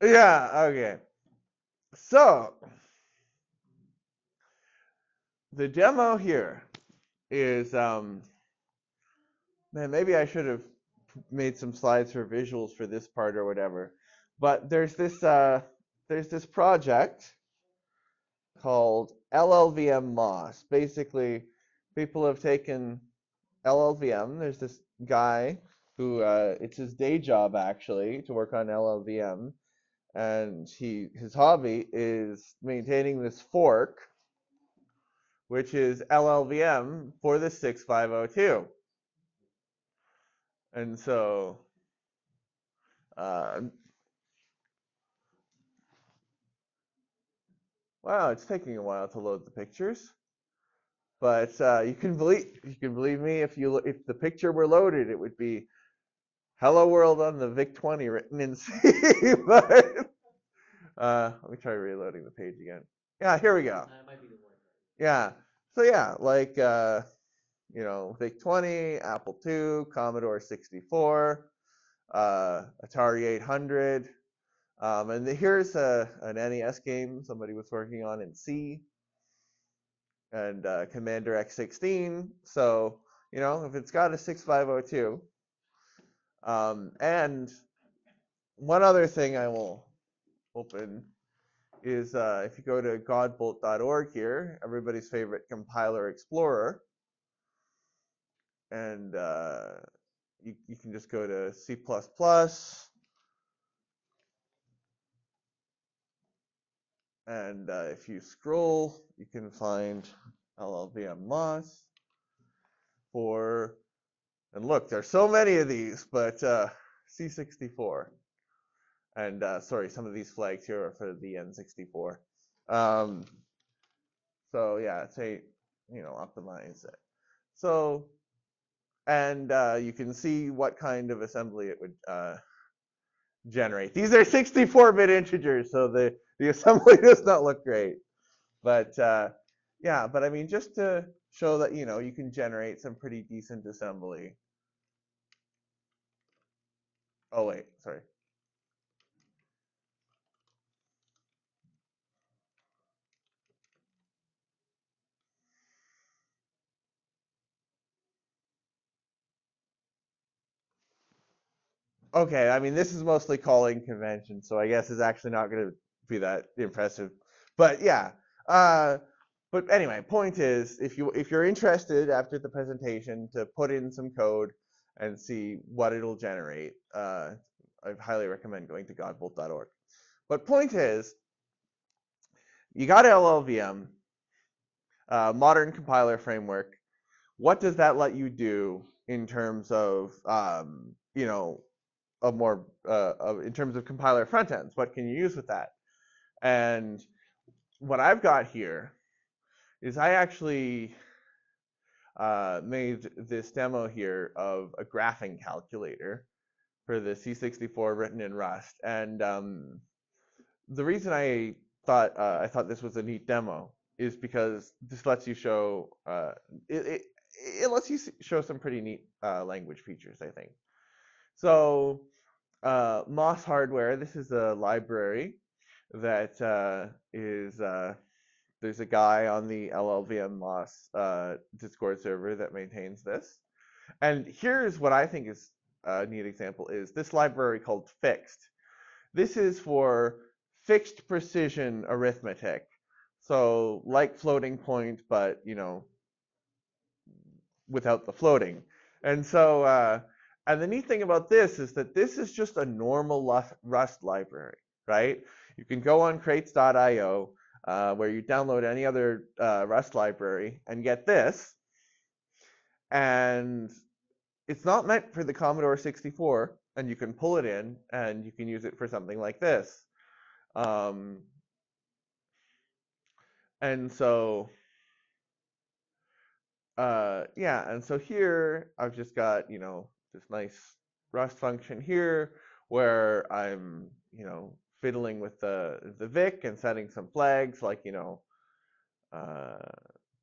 Yeah, okay. So, the demo here is, man, maybe I should have made some slides for visuals for this part or whatever. But there's this project called LLVM Moss. Basically, people have taken LLVM. There's this guy who it's his day job actually to work on LLVM, and his hobby is maintaining this fork, which is LLVM for the 6502. And so, uh, wow, it's taking a while to load the pictures. But you can believe me, if the picture were loaded, it would be "Hello World" on the VIC-20 written in C. But let me try reloading the page again. Yeah, here we go. Yeah. So yeah, like VIC-20, Apple II, Commodore 64, Atari 800, and here's an NES game somebody was working on in C, and Commander X16. So if it's got a 6502, and one other thing I will open is if you go to godbolt.org here, everybody's favorite compiler explorer, and you can just go to C++, and if you scroll, you can find LLVM Moss for, and look, there's so many of these, but C64. And sorry, some of these flags here are for the N64. Um, so yeah, say, optimize it. So, and you can see what kind of assembly it would generate. These are 64-bit integers, so the assembly does not look great. But yeah, but I mean, just to show that you can generate some pretty decent assembly. Oh wait, sorry. Okay, I mean, this is mostly calling convention, so I guess it's actually not going to be that impressive. But yeah, uh, but anyway, point is, if you're interested after the presentation to put in some code and see what it'll generate, I highly recommend going to godbolt.org. But point is, you got LLVM, modern compiler framework. What does that let you do in terms of in terms of compiler front ends? What can you use with that? And what I've got here is I actually made this demo here of a graphing calculator for the C64 written in Rust. And the reason I thought this was a neat demo is because this lets you show it lets you show some pretty neat language features, I think. So Moss Hardware, this is a library that is there's a guy on the LLVM Moss Discord server that maintains this. And here's what I think is a neat example is this library called Fixed. This is for fixed precision arithmetic. So like floating point, but without the floating. And so, and the neat thing about this is that this is just a normal Rust library, right? You can go on crates.io, where you download any other Rust library and get this. And it's not meant for the Commodore 64, and you can pull it in and you can use it for something like this. Um, and so, yeah, and so here I've just got, this nice Rust function here where I'm, fiddling with the VIC and setting some flags like, uh,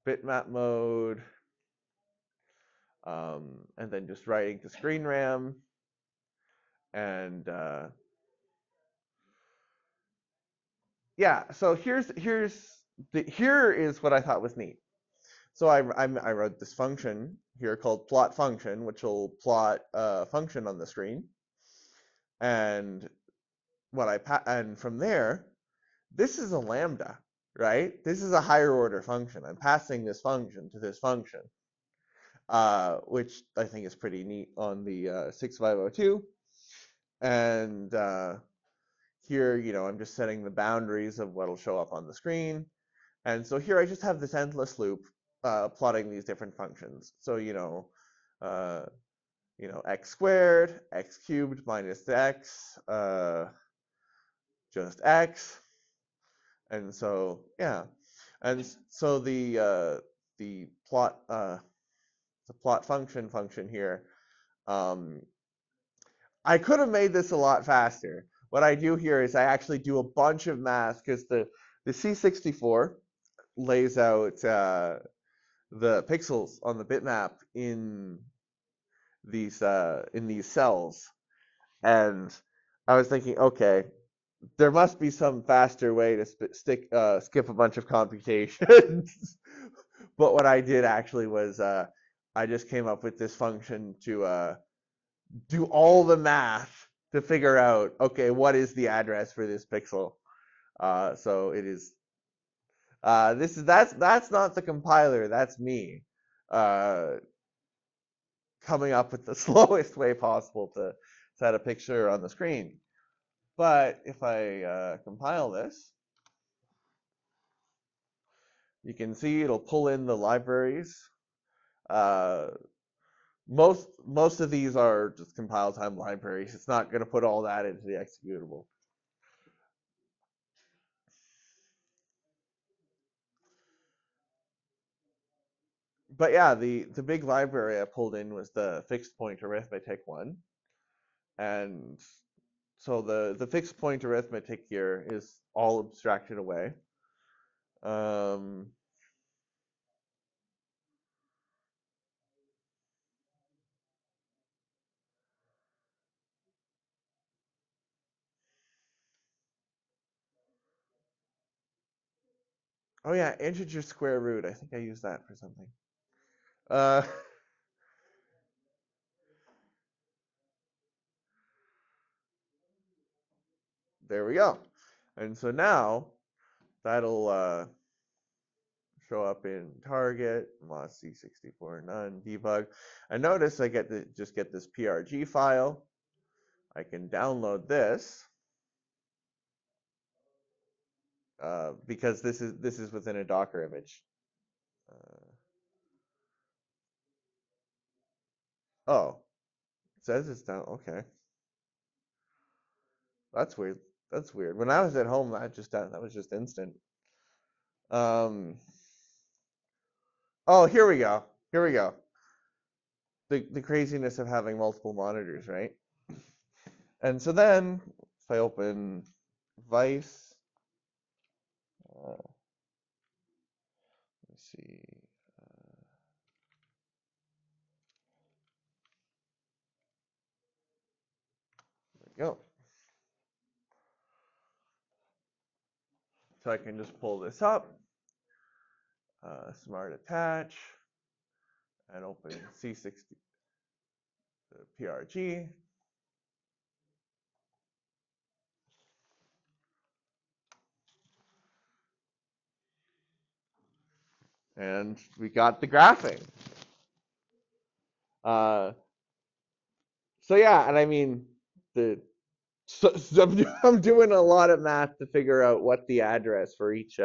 bitmap mode, and then just writing to screen RAM, and yeah, so here is what I thought was neat. So I wrote this function here called plot function, which will plot a function on the screen, and and from there, this is a lambda, right? This is a higher order function. I'm passing this function to this function, which I think is pretty neat on the 6502. And here, I'm just setting the boundaries of what'll show up on the screen. And so here I just have this endless loop plotting these different functions. So, uh, x squared, x cubed minus x, just x. And so, yeah. And so the plot function here, um, I could have made this a lot faster. What I do here is I actually do a bunch of math because the C64 lays out the pixels on the bitmap in these cells, and I was thinking, okay, there must be some faster way to skip a bunch of computations. But what I did actually was I just came up with this function to do all the math to figure out, okay, what is the address for this pixel? So it is that's not the compiler, that's me uh, coming up with the slowest way possible to set a picture on the screen. But if I compile this, you can see it'll pull in the libraries. Uh, most of these are just compile time libraries. It's not going to put all that into the executable. But yeah, the big library I pulled in was the fixed point arithmetic one, and so the fixed point arithmetic here is all abstracted away. Um, oh yeah, integer square root. I think I used that for something. Uh, there we go. And so now that'll show up in target, MOS C64 none, debug. And notice I just get this PRG file. I can download this because this is within a Docker image. Uh, oh, it says it's down. Okay, that's weird. That's weird. When I was at home, that was just instant. Um, oh, here we go. Here we go. The craziness of having multiple monitors, right? And so then, if I open Vice, let's see. There we go. So I can just pull this up, smart attach, and open C60 PRG. And we got the graphing. Uh, so yeah, and I mean, so I'm doing a lot of math to figure out what the address for each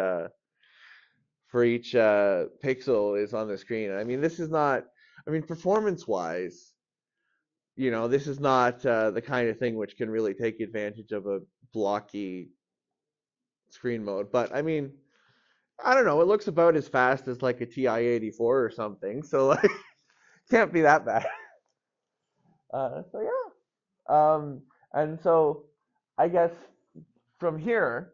pixel is on the screen. I mean, this is not. I mean, performance-wise, this is not the kind of thing which can really take advantage of a blocky screen mode. But I mean, I don't know. It looks about as fast as like a TI-84 or something. So like, can't be that bad. So yeah. And so I guess from here,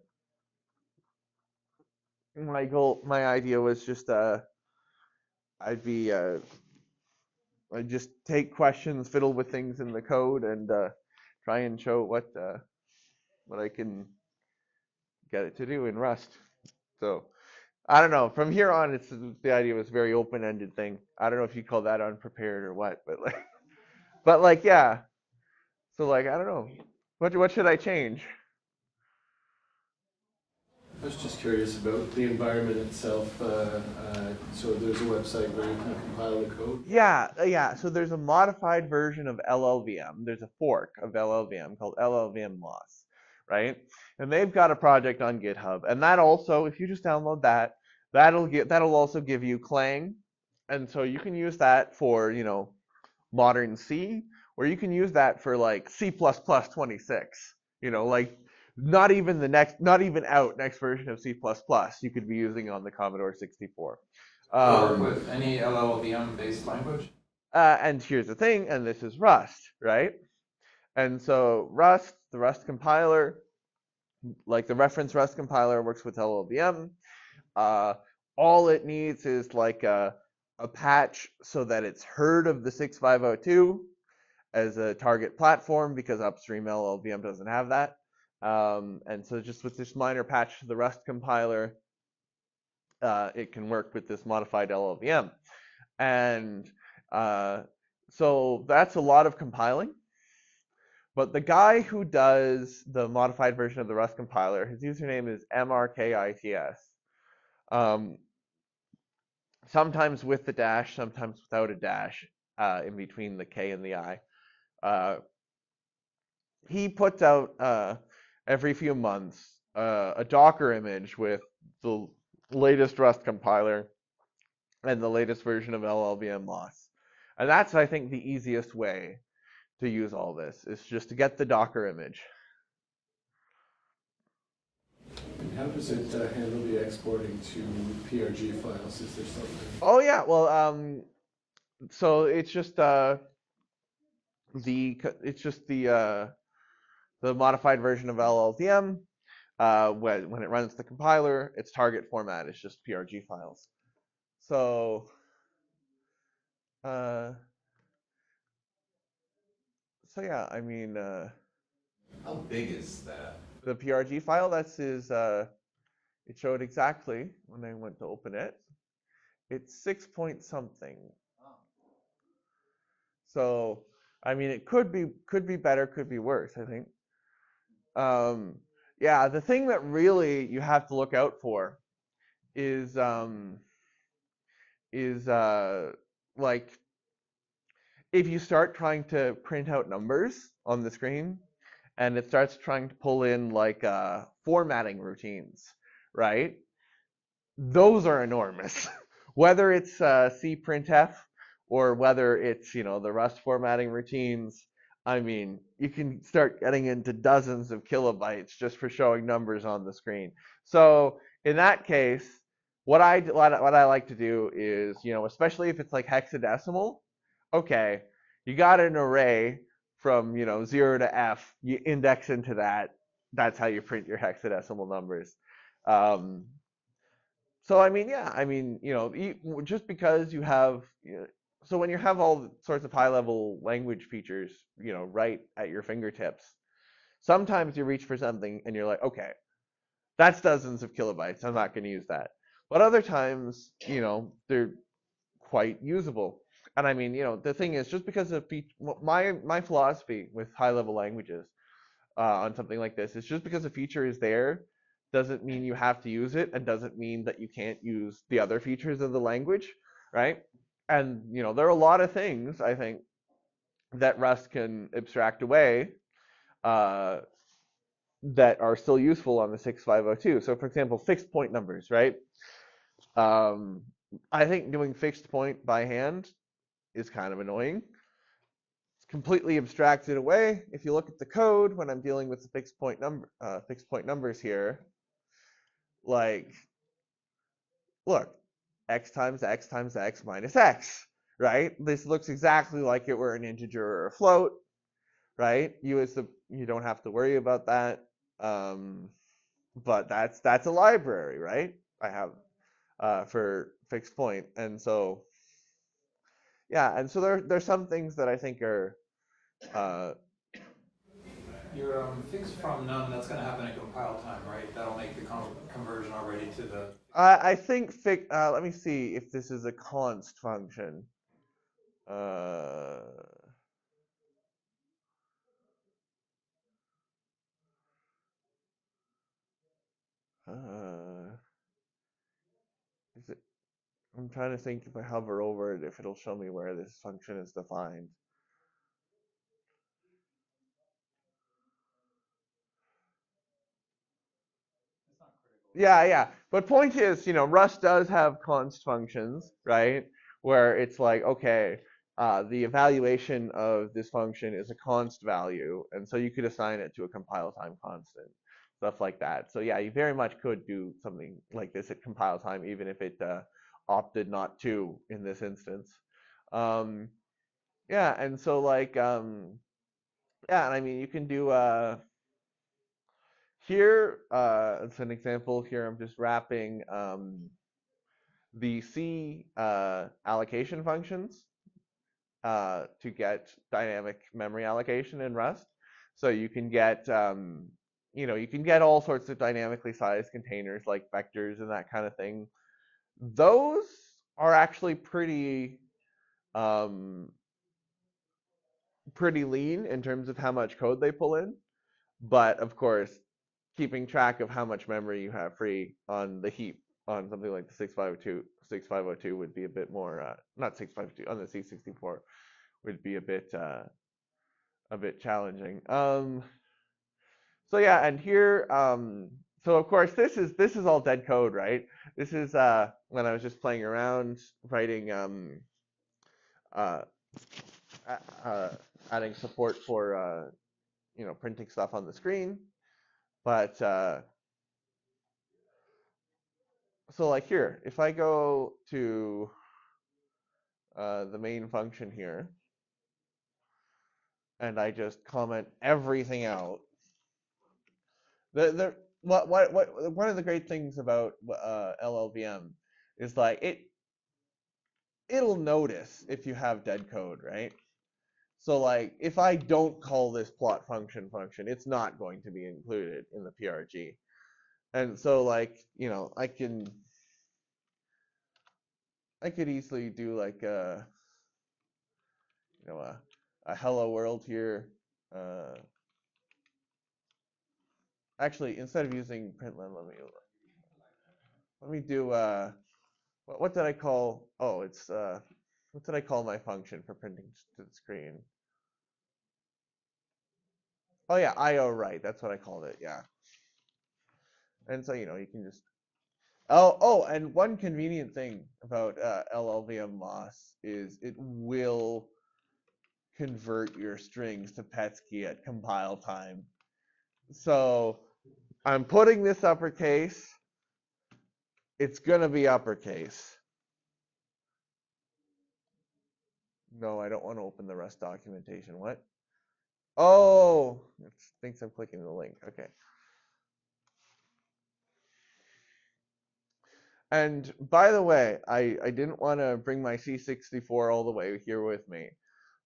my idea was just I'd be I'd just take questions, fiddle with things in the code, and try and show what I can get it to do in Rust. So I don't know. From here on, it's the idea was a very open-ended thing. I don't know if you call that unprepared or what, but like, yeah. So like, I don't know. What should I change? I was just curious about the environment itself. So there's a website where you can compile the code. Yeah. So there's a modified version of LLVM. There's a fork of LLVM called LLVM Loss, right? And they've got a project on GitHub, and that also, if you just download that, that'll also give you Clang, and so you can use that for modern C, or you can use that for like C++ 26. Like not even out next version of C++ you could be using on the Commodore 64. Will it work Um, with any LLVM based language? and here's the thing, and this is Rust, right? And so the Rust compiler, like the reference Rust compiler, works with LLVM. Uh, all it needs is like a patch so that it's heard of the 6502 as a target platform, because upstream LLVM doesn't have that. And so just with this minor patch to the Rust compiler, it can work with this modified LLVM. And so that's a lot of compiling. But the guy who does the modified version of the Rust compiler, his username is MRKITS. Um, Sometimes with the dash, sometimes without a dash in between the K and the I. Uh, he puts out every few months a Docker image with the latest Rust compiler and the latest version of LLVM loss. And that's, I think, the easiest way to use all this, is just to get the Docker image. And how does it handle the exporting to PRG files? Is there something? Oh yeah, well, so it's just the modified version of LLVM. When it runs the compiler, its target format is just PRG files. So uh, so yeah, I mean, How big is that? the PRG file, it showed exactly when I went to open it. It's 6 point something. So I mean, it could be better, could be worse, I think. Yeah, the thing that really you have to look out for is is like if you start trying to print out numbers on the screen and it starts trying to pull in like formatting routines, right? Those are enormous. Whether it's cprintf or whether it's the Rust formatting routines, I mean, you can start getting into dozens of kilobytes just for showing numbers on the screen. So in that case, what I like to do is, especially if it's like hexadecimal, okay, you got an array from 0 to f, you index into that. That's how you print your hexadecimal numbers. Um, so I mean, yeah, I mean, just because you have, so when you have all sorts of high-level language features, right at your fingertips, sometimes you reach for something and you're like, okay, that's dozens of kilobytes. I'm not going to use that. But other times, they're quite usable. And I mean, the thing is, just because of my philosophy with high-level languages on something like this. It's just because a feature is there doesn't mean you have to use it, and doesn't mean that you can't use the other features of the language, right? And there are a lot of things I think that Rust can abstract away uh, that are still useful on the 6502. So, for example, fixed point numbers, right? Um, I think doing fixed point by hand is kind of annoying. It's completely abstracted away. If you look at the code when I'm dealing with the fixed point numbers here, like, look, x times x times x minus x, right? This looks exactly like it were an integer or a float, right? You don't have to worry about that. But that's a library, right? I have for fixed point, and so yeah, and so there's some things that I think are uh, Your fix from none, that's gonna happen at compile time, right? That'll make the conversion already to the. I think let me see if this is a const function. Uh, is it? I'm trying to think if I hover over it, if it'll show me where this function is defined. Yeah, yeah. But point is, Rust does have const functions, right? Where it's like, okay, the evaluation of this function is a const value, and so you could assign it to a compile time constant, stuff like that. So yeah, you very much could do something like this at compile time, even if it opted not to in this instance. Um, yeah, and so like, yeah, and I mean, you can do here, it's an example here. I'm just wrapping the C allocation functions to get dynamic memory allocation in Rust. So you can get, you can get all sorts of dynamically sized containers like vectors and that kind of thing. Those are actually um, pretty lean in terms of how much code they pull in. But of course, keeping track of how much memory you have free on the heap on something like the 6502 would be a bit more, not 652, on the C64 would be a bit challenging. So yeah, and here, so of course this is all dead code, right? This is when I was just playing around writing, uh, adding support for printing stuff on the screen. But so like here, if I go to the main function here, and I just comment everything out, one of the great things about LLVM is like it'll notice if you have dead code, right? So like if I don't call this plot function, it's not going to be included in the PRG. And so like, I could easily do like a hello world here. Actually, instead of using println, let me do what did I call? Oh, it's what did I call my function for printing to the screen? Oh yeah, IO write. That's what I called it. Yeah. And so you can just and one convenient thing about LLVM loss is it will convert your strings to Petsky at compile time. So I'm putting this uppercase. It's gonna be uppercase. No, I don't want to open the Rust documentation. What? Oh, it thinks I'm clicking the link. Okay. And by the way, I didn't want to bring my C64 all the way here with me,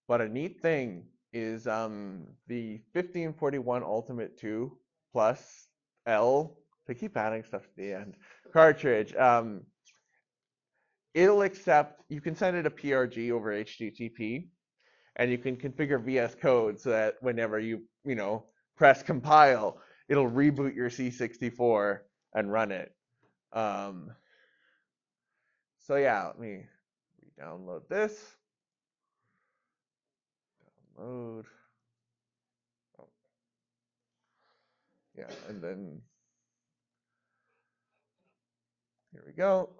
but a neat thing is the 1541 Ultimate 2 plus L, they keep adding stuff to the end, cartridge. It'll accept, you can send it a PRG over HTTP, and you can configure VS Code so that whenever you press compile, it'll reboot your C64 and run it. So yeah, let me download this. Download. Oh. Yeah, and then here we go.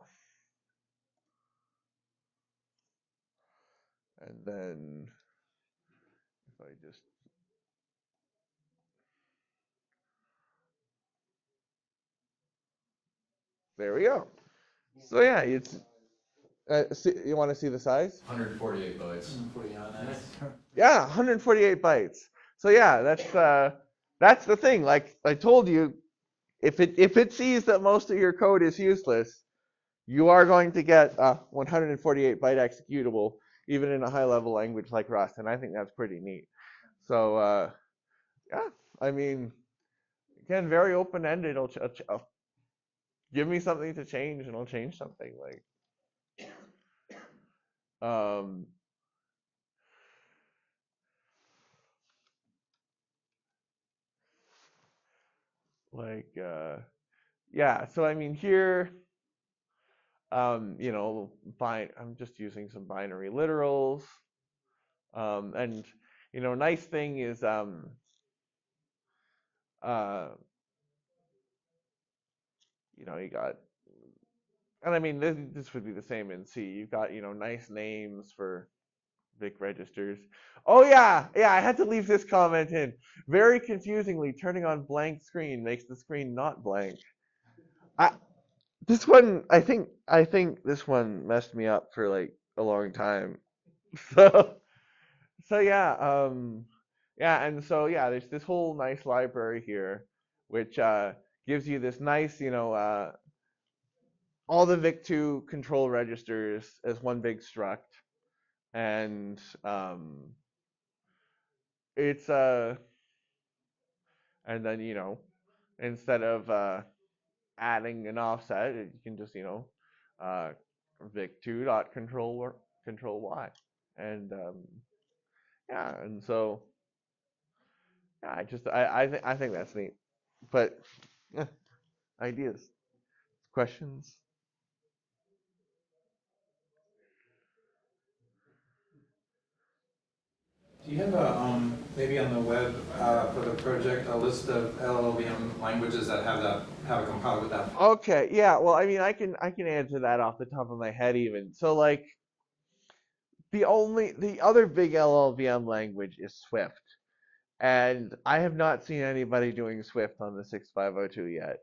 And then if I just there we go. So yeah, it's you want to see the size? 148 bytes. 149. Yeah, 148 bytes. So yeah, that's the thing. Like I told you, if it sees that most of your code is useless, you are going to get a 148 byte executable, even in a high level language like Rust, and I think that's pretty neat. So yeah, I mean, again, very open-ended. I'll give me something to change, and I'll change something. Um, like, yeah. So I mean, here, you know, I'm just using some binary literals, and you know, nice thing is, uh, you know, you got, and I mean, this would be the same in C. You've got, you know, nice names for Vic registers. Oh yeah, yeah, I had to leave this comment in. Very confusingly, turning on blank screen makes the screen not blank. I this one, I think this one messed me up for like a long time. So so yeah, yeah, and so yeah, there's this whole nice library here, which gives you this nice, you know, all the Vic2 control registers as one big struct, and it's and then you know, instead of adding an offset, you can just, you know, uh, vic2 dot control y, and yeah, and so yeah, I think that's neat, but yeah, ideas, questions. Do you have maybe on the web, for the project, a list of LLVM languages that have a compiler with that? Okay, yeah, well, I mean, I can answer that off the top of my head even. So like the other big LLVM language is Swift, and I have not seen anybody doing Swift on the 6502 yet.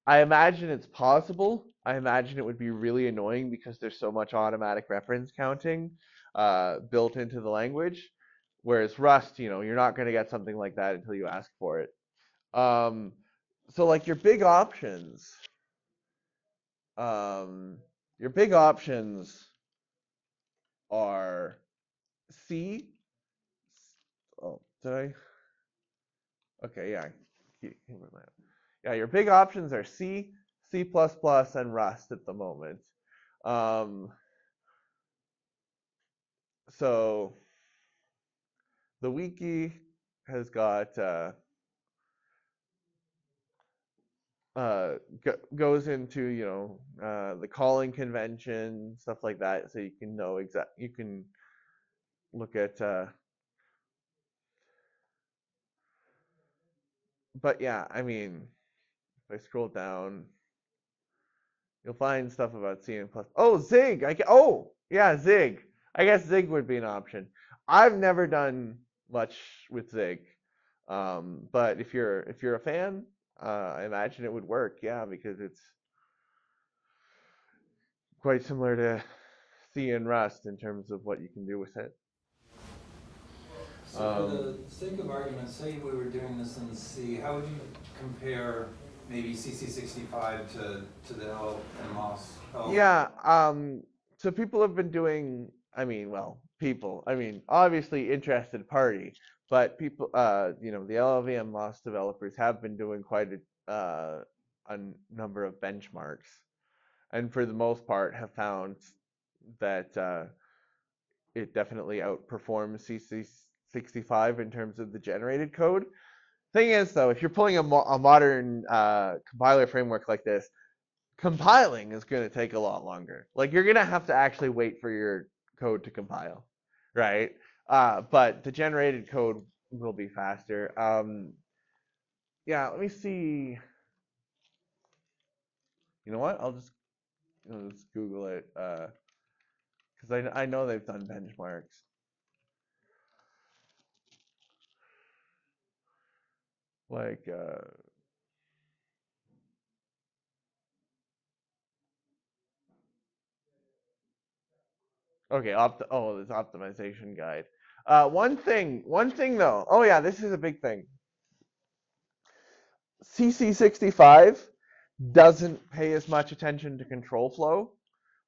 I imagine it's possible. I imagine it would be really annoying because there's so much automatic reference counting built into the language. Whereas Rust, you know, you're not going to get something like that until you ask for it. Um, so like um, your big options are C. Oh, did I? Okay, yeah. Yeah, your big options are C, C++, and Rust at the moment. Um, so the wiki has got goes into, you know, the calling convention, stuff like that, so you can know you can look at but yeah, I mean, if I scroll down, you'll find stuff about C and plus. Oh, Zig. Oh, yeah, Zig. I guess Zig would be an option. I've never done much with Zig, but if you're a fan, I imagine it would work. Yeah, because it's quite similar to C and Rust in terms of what you can do with it. So for the sake of argument, say we were doing this in C, how would you compare maybe CC65 to the L and MOS? Yeah, so people have been doing, I mean, well, I mean, obviously interested party, but people, you know, the LLVM MOS developers have been doing quite a number of benchmarks, and for the most part have found that it definitely outperforms CC65 in terms of the generated code. Thing is, though, if you're pulling a modern compiler framework like this, compiling is going to take a lot longer. Like you're going to have to actually wait for your code to compile, right? But the generated code will be faster. Yeah, let me see. You know what? Just Google it because I know they've done benchmarks. Like okay, this optimization guide. One thing though. Oh yeah, this is a big thing. CC65 doesn't pay as much attention to control flow.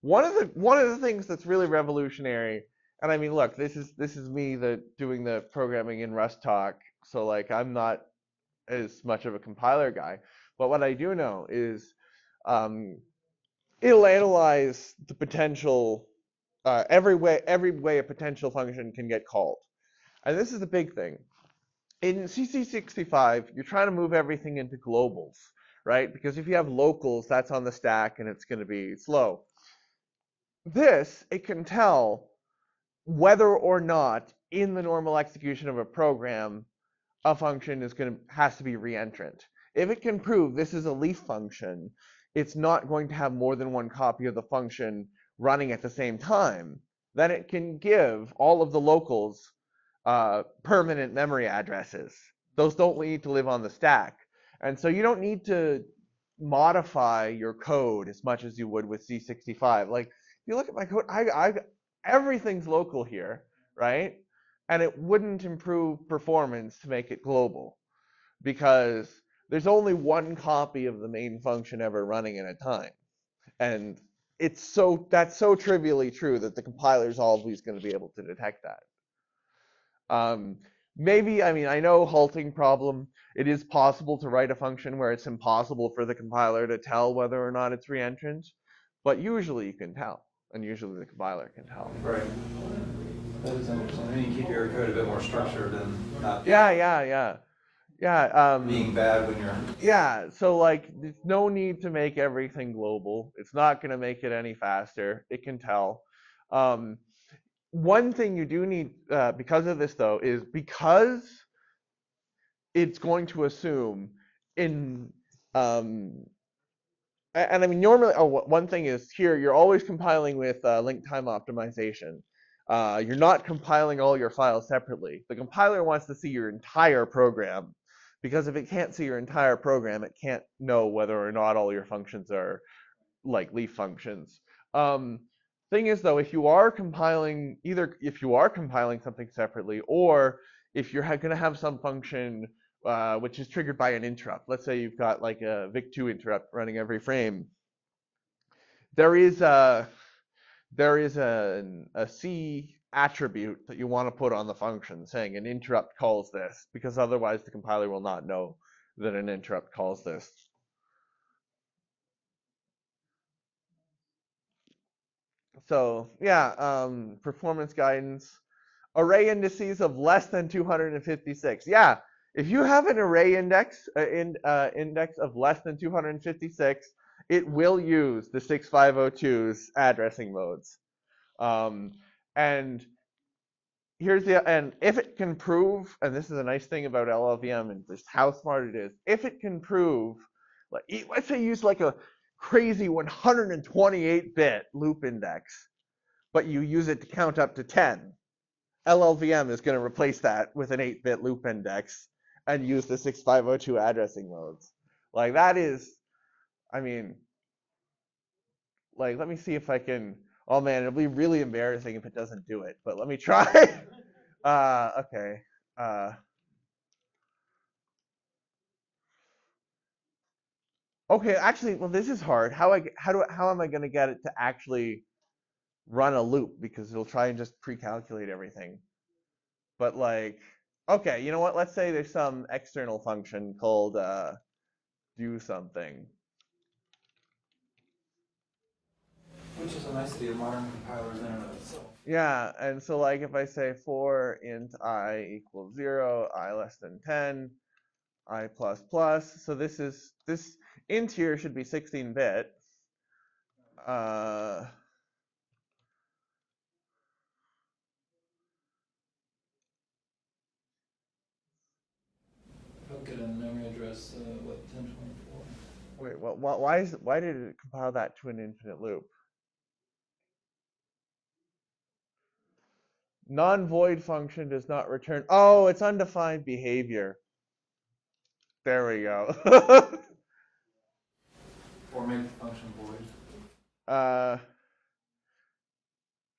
One of the things that's really revolutionary, and I mean, look, this is me doing the programming in Rust talk, so like I'm not as much of a compiler guy, but what I do know is um, it'll analyze the potential every way a potential function can get called. And this is a big thing. In CC65, you're trying to move everything into globals, right? Because if you have locals, that's on the stack and it's going to be slow. It can tell whether or not in the normal execution of a program, a function has to be reentrant. If it can prove this is a leaf function, it's not going to have more than one copy of the function running at the same time. Then it can give all of the locals permanent memory addresses. Those don't need to live on the stack. And so you don't need to modify your code as much as you would with C65. Like, if you look at my code, everything's local here, right? And it wouldn't improve performance to make it global because there's only one copy of the main function ever running at a time. And that's so trivially true that the compiler's always going to be able to detect that. Maybe, I mean, I know halting problem. It is possible to write a function where it's impossible for the compiler to tell whether or not it's reentrant, but usually you can tell, and usually the compiler can tell. Right. That is interesting. I mean, you keep your code a bit more structured and not Yeah. being bad when you're. Yeah, so like, there's no need to make everything global. It's not going to make it any faster. It can tell. One thing you do need, because of this though, is because it's going to assume in, and I mean, normally, one thing is here, you're always compiling with link time optimization. You're not compiling all your files separately. The compiler wants to see your entire program, because if it can't see your entire program, it can't know whether or not all your functions are like leaf functions. Thing is though, if you are compiling something separately, or if you're going to have some function which is triggered by an interrupt. Let's say you've got like a vic2 interrupt running every frame. There is a C attribute that you want to put on the function saying an interrupt calls this, because otherwise the compiler will not know that an interrupt calls this. So yeah, performance guidance. Array indices of less than 256. Yeah, if you have an array index index of less than 256, it will use the 6502's addressing modes. And if it can prove, and this is a nice thing about LLVM and just how smart it is, if it can prove, like let's say use like a crazy 128-bit loop index, but you use it to count up to 10. LLVM is going to replace that with an 8-bit loop index and use the 6502 addressing modes. Like that is, I mean, like let me see if I can. Oh man, it'll be really embarrassing if it doesn't do it. But let me try. Okay. Okay. Actually, well, this is hard. How am I going to get it to actually run a loop? Because it'll try and just pre-calculate everything. But like, okay, you know what? Let's say there's some external function called do something. Which is a nicety of modern compilers in and of itself. Yeah, and so like if I say for int I equals 0, I less than 10, I plus plus, so this int here should be 16-bit. I'll get a memory address, 1024. Wait, why did it compile that to an infinite loop? Non-void function does not return. Oh, it's undefined behavior. There we go. Or make the function void. So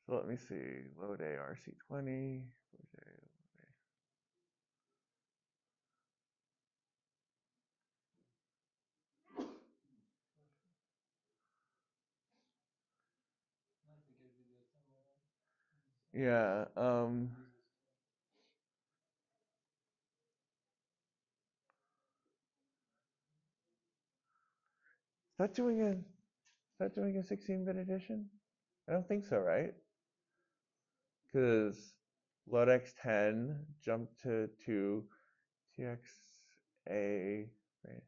let me see. Load ARC20. Yeah. that doing a 16-bit addition? I don't think so, right? Because load x10, jump to 2, txa, right?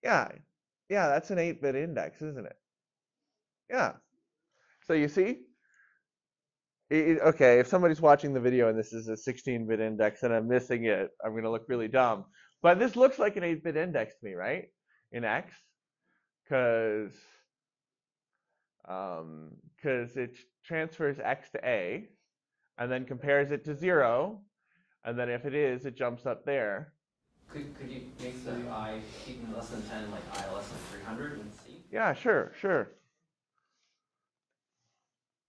Yeah, yeah, that's an 8-bit index, isn't it? Yeah. So you see, okay, if somebody's watching the video and this is a 16-bit index and I'm missing it, I'm going to look really dumb. But this looks like an 8-bit index to me, right? In X, because it transfers X to A, and then compares it to 0, and then if it is, it jumps up there. Could you make the I even less than 10, like I less than 300 and see? Yeah, sure, sure.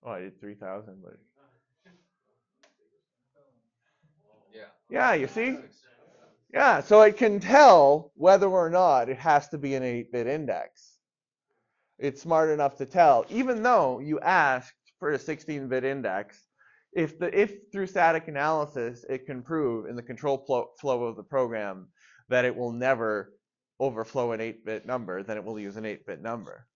Oh, I did 3,000, but yeah, you see? Yeah, so it can tell whether or not it has to be an 8-bit index. It's smart enough to tell, even though you asked for a 16-bit index. If through static analysis it can prove in the control flow of the program that it will never overflow an 8-bit number, then it will use an 8-bit number.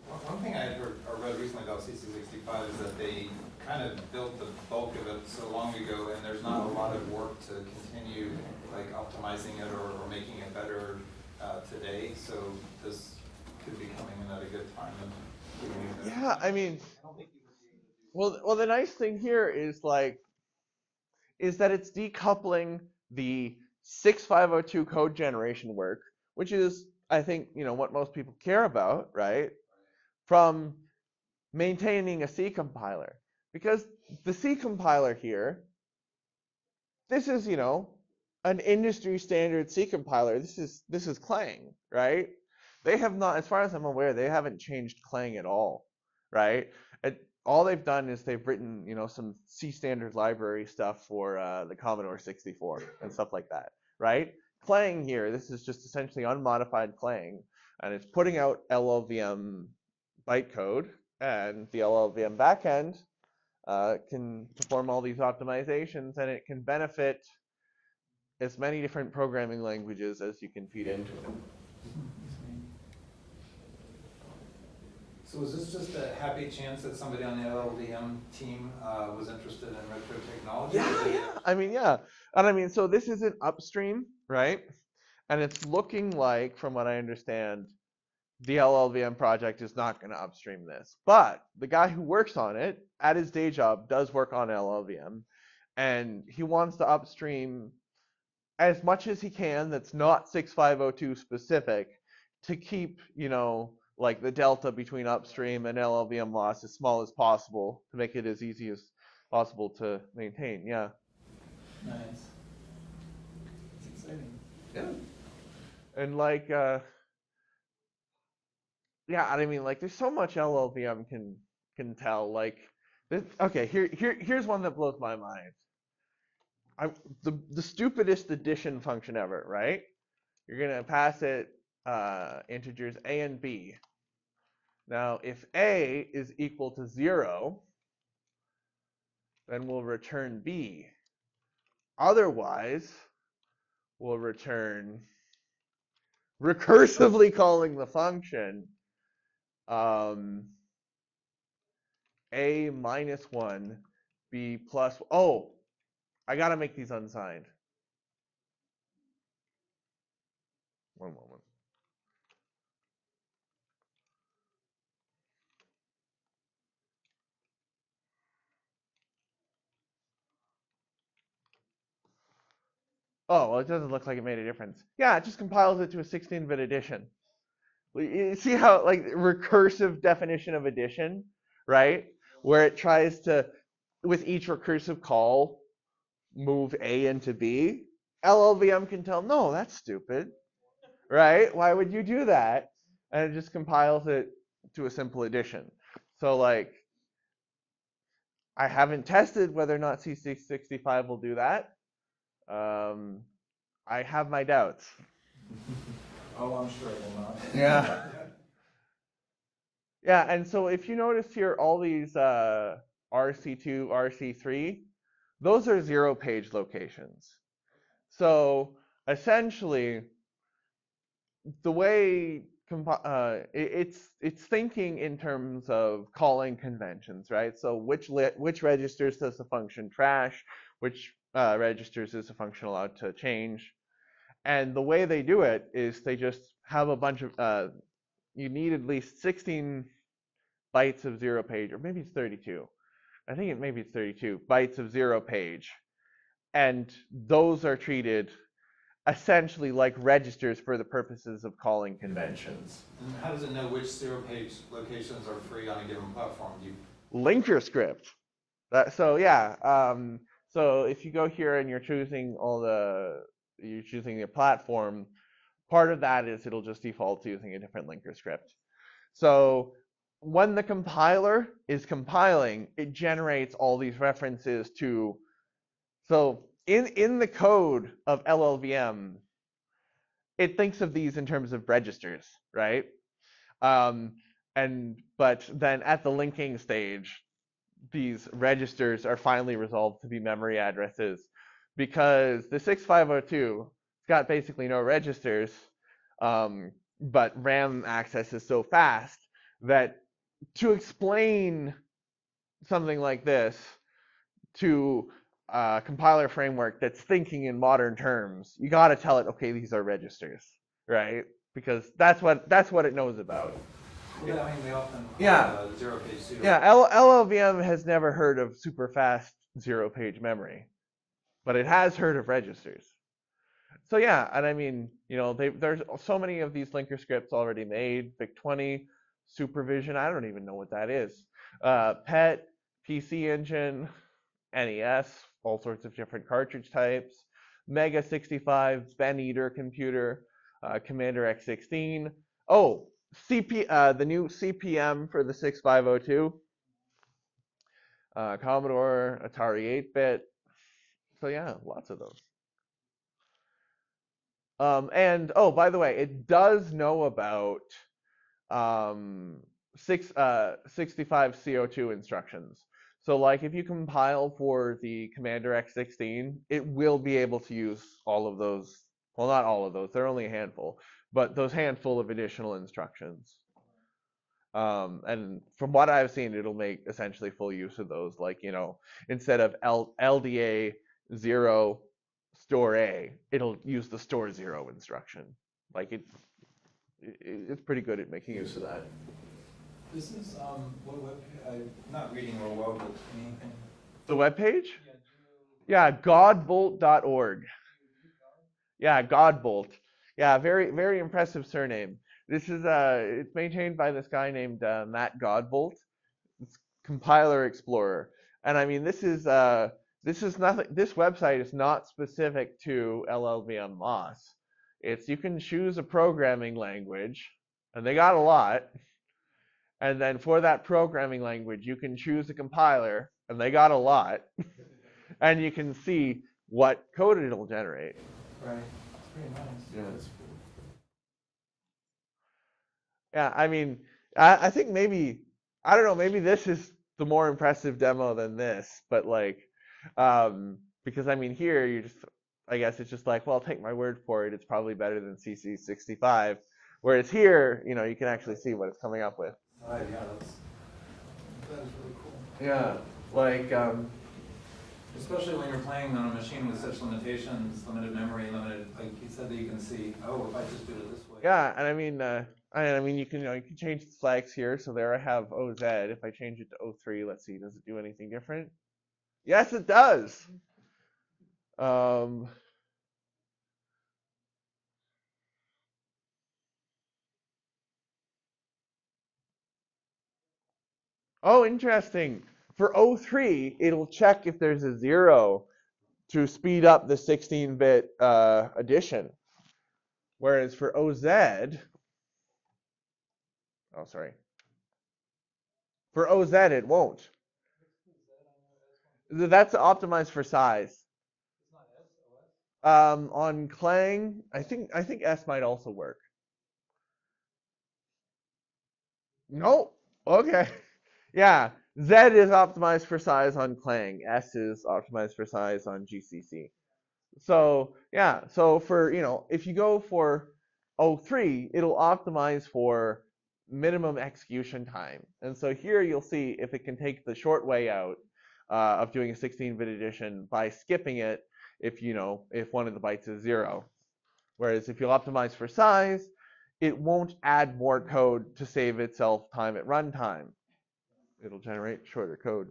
One thing I had heard or read recently about CC65 is that they kind of built the bulk of it so long ago, and there's not a lot of work to continue like optimizing it or making it better today. So this could be coming in at a good time. Yeah, I mean, well, the nice thing here is that it's decoupling the 6502 code generation work, which is, I think, what most people care about, right? From maintaining a C compiler. Because the C compiler here, this is, an industry standard C compiler. This is Clang, right? They have not, as far as I'm aware, they haven't changed Clang at all, right? All they've done is they've written, some C standard library stuff for the Commodore 64 and stuff like that, right? Clang here, this is just essentially unmodified Clang, and it's putting out LLVM bytecode, and the LLVM backend can perform all these optimizations, and it can benefit as many different programming languages as you can feed into it. So was this just a happy chance that somebody on the LLVM team was interested in retro technology? Yeah. I mean, yeah. And I mean, so this isn't upstream, right? And it's looking like, from what I understand, the LLVM project is not going to upstream this. But the guy who works on it at his day job does work on LLVM, and he wants to upstream as much as he can that's not 6502 specific to keep, like the delta between upstream and LLVM loss as small as possible to make it as easy as possible to maintain. Yeah. Nice. It's exciting. Yeah. And yeah, I mean, there's so much LLVM can tell. Okay, here's one that blows my mind. The stupidest addition function ever, right? You're gonna pass it integers a and b. Now, if a is equal to 0, then we'll return b. Otherwise, we'll return recursively calling the function a minus 1, b plus. Oh, I gotta make these unsigned. One moment. Oh, well, it doesn't look like it made a difference. Yeah, it just compiles it to a 16-bit addition. You see how, recursive definition of addition, right? Where it tries to, with each recursive call, move A into B. LLVM can tell, no, that's stupid, right? Why would you do that? And it just compiles it to a simple addition. So, I haven't tested whether or not C665 will do that. I have my doubts. Oh, I'm sure it will not. Yeah. Yeah, and so if you notice here, all these RC2, RC3, those are 0-page locations. So essentially, the way it's thinking in terms of calling conventions, right? So which registers does the function trash? Which registers is the function allowed to change? And the way they do it is they just have a bunch of you need at least 16 bytes of zero page, or maybe it's 32. I think maybe it's 32 bytes of zero page, and those are treated essentially like registers for the purposes of calling conventions. And how does it know which zero-page locations are free on a given platform? Do you Linker script. So yeah, so if you go here and you're choosing your platform, part of that is it'll just default to using a different linker script. So when the compiler is compiling, it generates all these references to, so in the code of LLVM, it thinks of these in terms of registers, right? But then at the linking stage, these registers are finally resolved to be memory addresses, because the 6502 has got basically no registers, but RAM access is so fast that to explain something like this to a compiler framework that's thinking in modern terms, you got to tell it, okay, these are registers, right? Because that's what it knows about. Well, I mean, they often call Yeah. zero-page pseudo. Yeah, LLVM has never heard of super fast zero-page memory, but it has heard of registers. So yeah, and I mean, there's so many of these linker scripts already made. VIC-20, Supervision, I don't even know what that is. PET, PC Engine, NES, all sorts of different cartridge types. Mega 65, Ben Eater computer, Commander X16. Oh, the new CPM for the 6502. Commodore, Atari 8-bit. So yeah, lots of those. And oh, by the way, it does know about 65 CO2 instructions. So like if you compile for the Commander X16, it will be able to use all of those. Well, not all of those. They're only a handful, but those handful of additional instructions. And from what I've seen, it'll make essentially full use of those. Like, instead of LDA 0 store A, it'll use the store 0 instruction. Like it's pretty good at making use of that. This is, what web, I'm not reading real well, but anything. The web page? Yeah, godbolt.org. Yeah, Godbolt. Yeah, very, very impressive surname. This is it's maintained by this guy named Matt Godbolt. It's Compiler Explorer, and I mean this is nothing. This website is not specific to LLVM MOS. You can choose a programming language, and they got a lot. And then for that programming language, you can choose a compiler, and they got a lot. And you can see what code it'll generate. Right. It's pretty nice. Yeah. That's cool. Yeah, I mean, I think maybe, I don't know, maybe this is the more impressive demo than this, but like, because I mean here I guess it's just like, well, take my word for it, it's probably better than CC65. Whereas here, you can actually see what it's coming up with. Yeah, that is really cool. Yeah, like, Especially when you're playing on a machine with such limitations, limited memory, like you said, that you can see, oh, if I just do it this way. yeah, and I mean, you can change the flags here. So there I have OZ. If I change it to O3, let's see, does it do anything different? Yes, it does. Oh, interesting. For O3, it'll check if there's a 0 to speed up the 16-bit addition. Whereas for OZ, oh, sorry. For OZ, it won't. That's optimized for size. On Clang, I think S might also work. Nope. Okay. Yeah. Z is optimized for size on Clang. S is optimized for size on GCC. So yeah. So for if you go for 03, it'll optimize for minimum execution time. And so here you'll see if it can take the short way out of doing a 16-bit addition by skipping it if if one of the bytes is 0. Whereas if you optimize for size, it won't add more code to save itself time at runtime. It'll generate shorter code.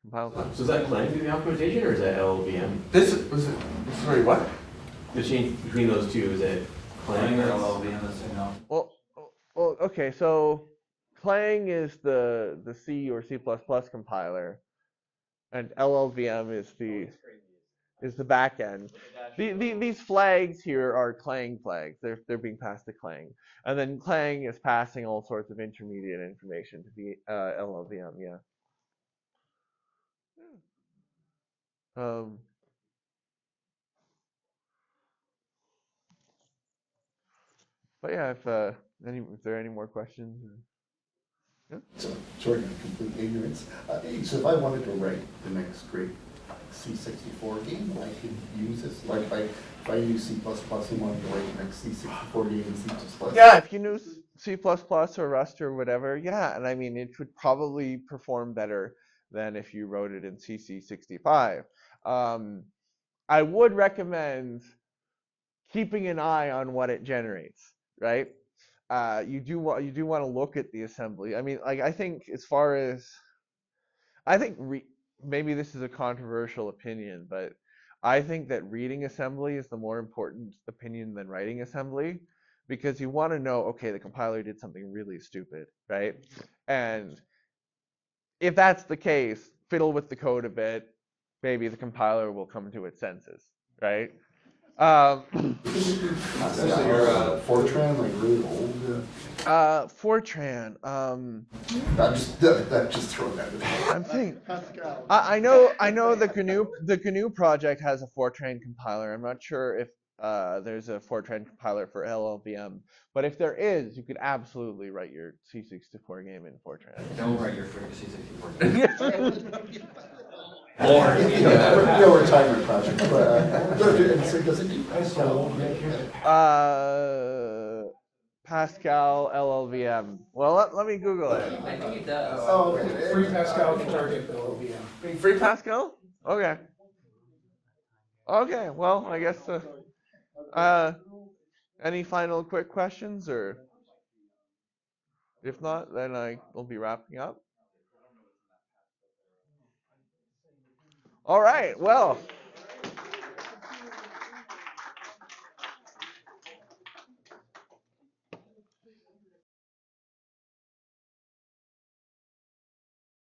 Compile time. So is that Clang doing the optimization, or is that LLVM? Sorry, what? The change between those two, is it Clang or LLVM, that's, you know. Well, okay, so Clang is the C or C++ compiler, and LLVM is the back end. These flags here are Clang flags. They're being passed to Clang, and then Clang is passing all sorts of intermediate information to the LLVM. Yeah. But yeah, if there are any more questions. Yeah. So, sorry, complete ignorance. So if I wanted to write the next great C64 game, I could use this. Like if I use C++ and wanted to write the next C64 game in C++. Yeah, if you knew C++ or Rust or whatever, yeah, and I mean it would probably perform better than if you wrote it in CC65. I would recommend keeping an eye on what it generates, right? You do want to look at the assembly. I mean, like I think maybe this is a controversial opinion, but I think that reading assembly is the more important opinion than writing assembly, because you want to know, okay, the compiler did something really stupid, right? And if that's the case, fiddle with the code a bit, maybe the compiler will come to its senses, right? Especially your Fortran, like really old. Fortran. That just throw that in. I'm thinking. I know the GNU project has a Fortran compiler. I'm not sure if there's a Fortran compiler for LLVM, but if there is, you could absolutely write your C64 game in Fortran. Don't write your C64. No retirement project. So does it do Pascal LLVM. Well, let me Google it. I think it does. Oh, okay. Free Pascal can target LLVM. Free Pascal? Okay. Okay. Well, I guess. Any final quick questions, or if not, then I will be wrapping up. All right. Well.